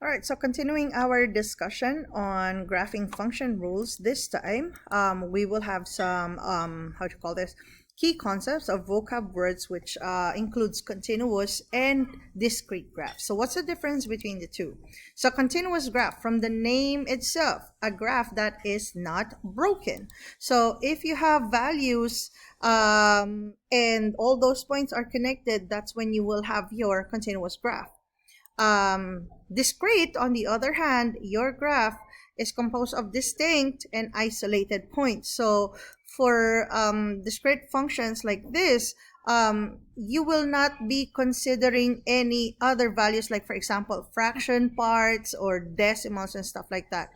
All right, so continuing our discussion on graphing function rules, this time we will have some, how to call this, key concepts of vocab words, which includes continuous and discrete graphs. So what's the difference between the two? So continuous graph, from the name itself, a graph that is not broken. So if you have values and all those points are connected, that's when you will have your continuous graph. Discrete, on the other hand, your graph is composed of distinct and isolated points. So for discrete functions like this, you will not be considering any other values, like for example fraction parts or decimals and stuff like that.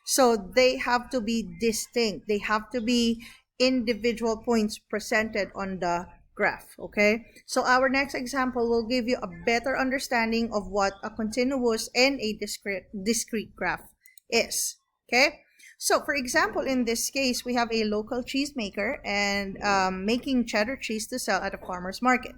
So they have to be distinct. They have to be individual points presented on the graph. Okay, so our next example will give you a better understanding of what a continuous and a discrete graph is. Okay, so for example, in this case, we have a local cheesemaker and making cheddar cheese to sell at a farmer's market.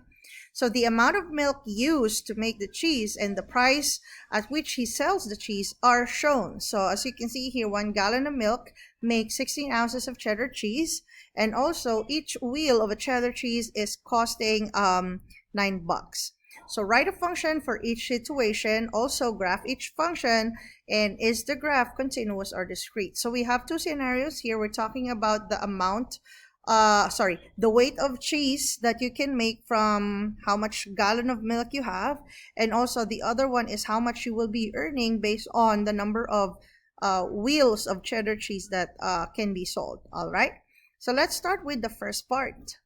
So the amount of milk used to make the cheese and the price at which he sells the cheese are shown. So as you can see here, 1 gallon of milk makes 16 ounces of cheddar cheese. And also each wheel of a cheddar cheese is costing $9. So write a function for each situation. Also graph each function. And is the graph continuous or discrete? So we have two scenarios here. We're talking about the amount, the weight of cheese that you can make from how much gallon of milk you have. And also the other one is how much you will be earning based on the number of wheels of cheddar cheese that can be sold. All right. So let's start with the first part.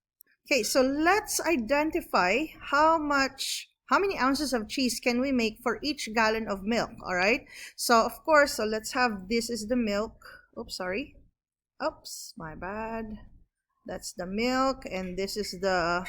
Okay, so let's identify how many ounces of cheese can we make for each gallon of milk. All right. So of course, so let's have, this is the milk. Oops, sorry. Oops, my bad. That's the milk, and this is the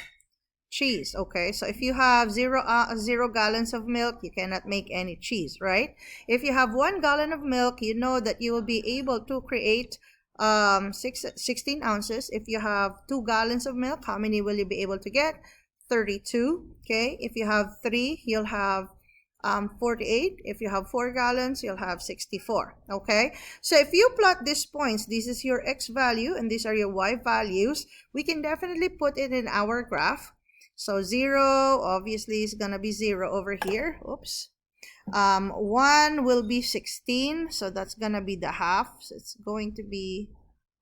cheese. Okay, so if you have zero gallons of milk, you cannot make any cheese, right? If you have 1 gallon of milk, you know that you will be able to create 16 ounces. If you have 2 gallons of milk, how many will you be able to get? 32. Okay, if you have 3, you'll have 48. If you have 4 gallons, you'll have 64. Okay, so if you plot these points, this is your x value and these are your y values, we can definitely put it in our graph. So 0 obviously is gonna be 0 over here. Oops. 1 will be 16, so that's gonna be the half, so it's going to be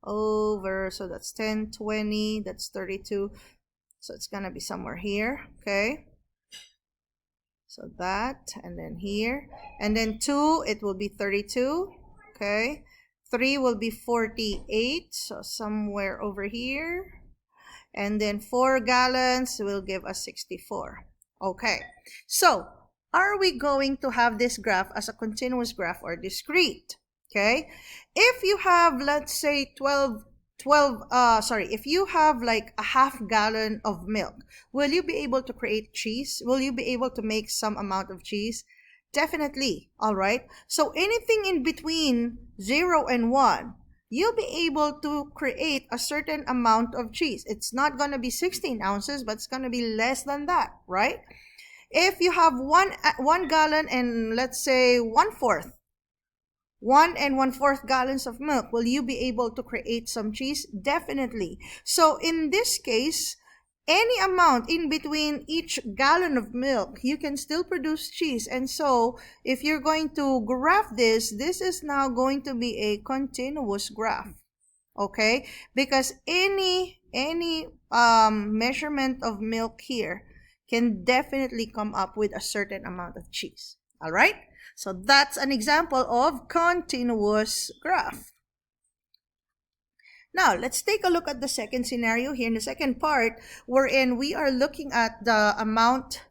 over, so that's 10, 20, that's 32, so it's gonna be somewhere here. Okay, so that, and then here, and then 2, it will be 32. Okay, 3 will be 48, so somewhere over here, and then 4 gallons will give us 64. Okay, so are we going to have this graph as a continuous graph or discrete? Okay, if you have, let's say, if you have like a half gallon of milk, will you be able to create cheese? Will you be able to make some amount of cheese? Definitely. All right, so anything in between 0 and 1, you'll be able to create a certain amount of cheese. It's not going to be 16 ounces, but it's going to be less than that, right? If you have 1 gallon and let's say 1/4 gallons of milk, will you be able to create some cheese? Definitely. So in this case, any amount in between each gallon of milk, you can still produce cheese. And so if you're going to graph this, this is now going to be a continuous graph. Okay, because any measurement of milk here can definitely come up with a certain amount of cheese. All right, so that's an example of continuous graph. Now let's take a look at the second scenario here in the second part, wherein we are looking at the amount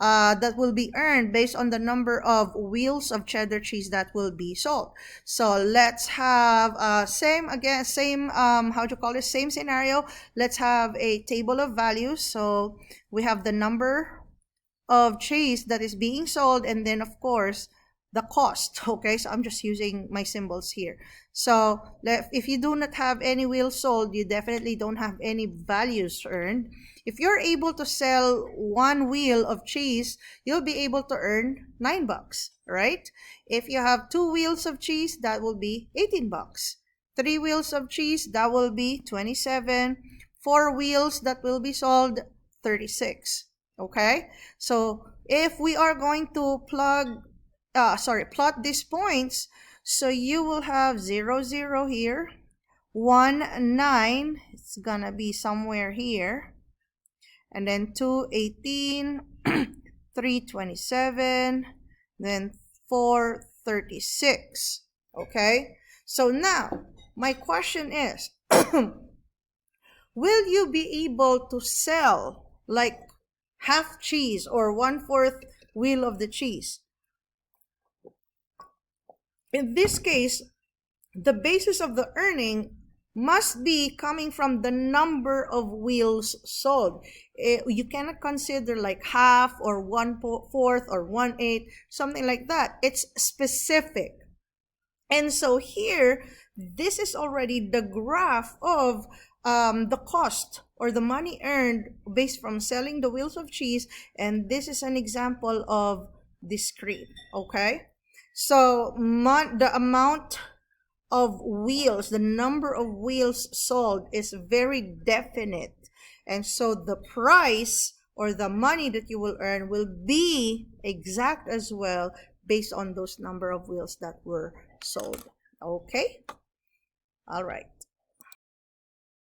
that will be earned based on the number of wheels of cheddar cheese that will be sold. So let's have same scenario. Let's have a table of values. So we have the number of cheese that is being sold, and then of course the cost. Okay, so I'm just using my symbols here. So if you do not have any wheels sold, you definitely don't have any values earned. If you're able to sell one wheel of cheese, you'll be able to earn $9, right? If you have 2 wheels of cheese, that will be $18. 3 wheels of cheese, that will be 27. 4 wheels that will be sold, 36. Okay, so if we are going to plot these points, so you will have 0, 0 here, 1, 9, it's gonna be somewhere here, and then 2, 18, 3, 27, then 4, 36. Okay, so now my question is, will you be able to sell like half cheese or 1/4 wheel of the cheese? In this case, the basis of the earning must be coming from the number of wheels sold. You cannot consider like half or 1/4 or 1/8, something like that. It's specific. And so here, this is already the graph of the cost or the money earned based from selling the wheels of cheese. And this is an example of discrete. Okay, so the amount of wheels, the number of wheels sold is very definite. And so the price or the money that you will earn will be exact as well based on those number of wheels that were sold. Okay, all right.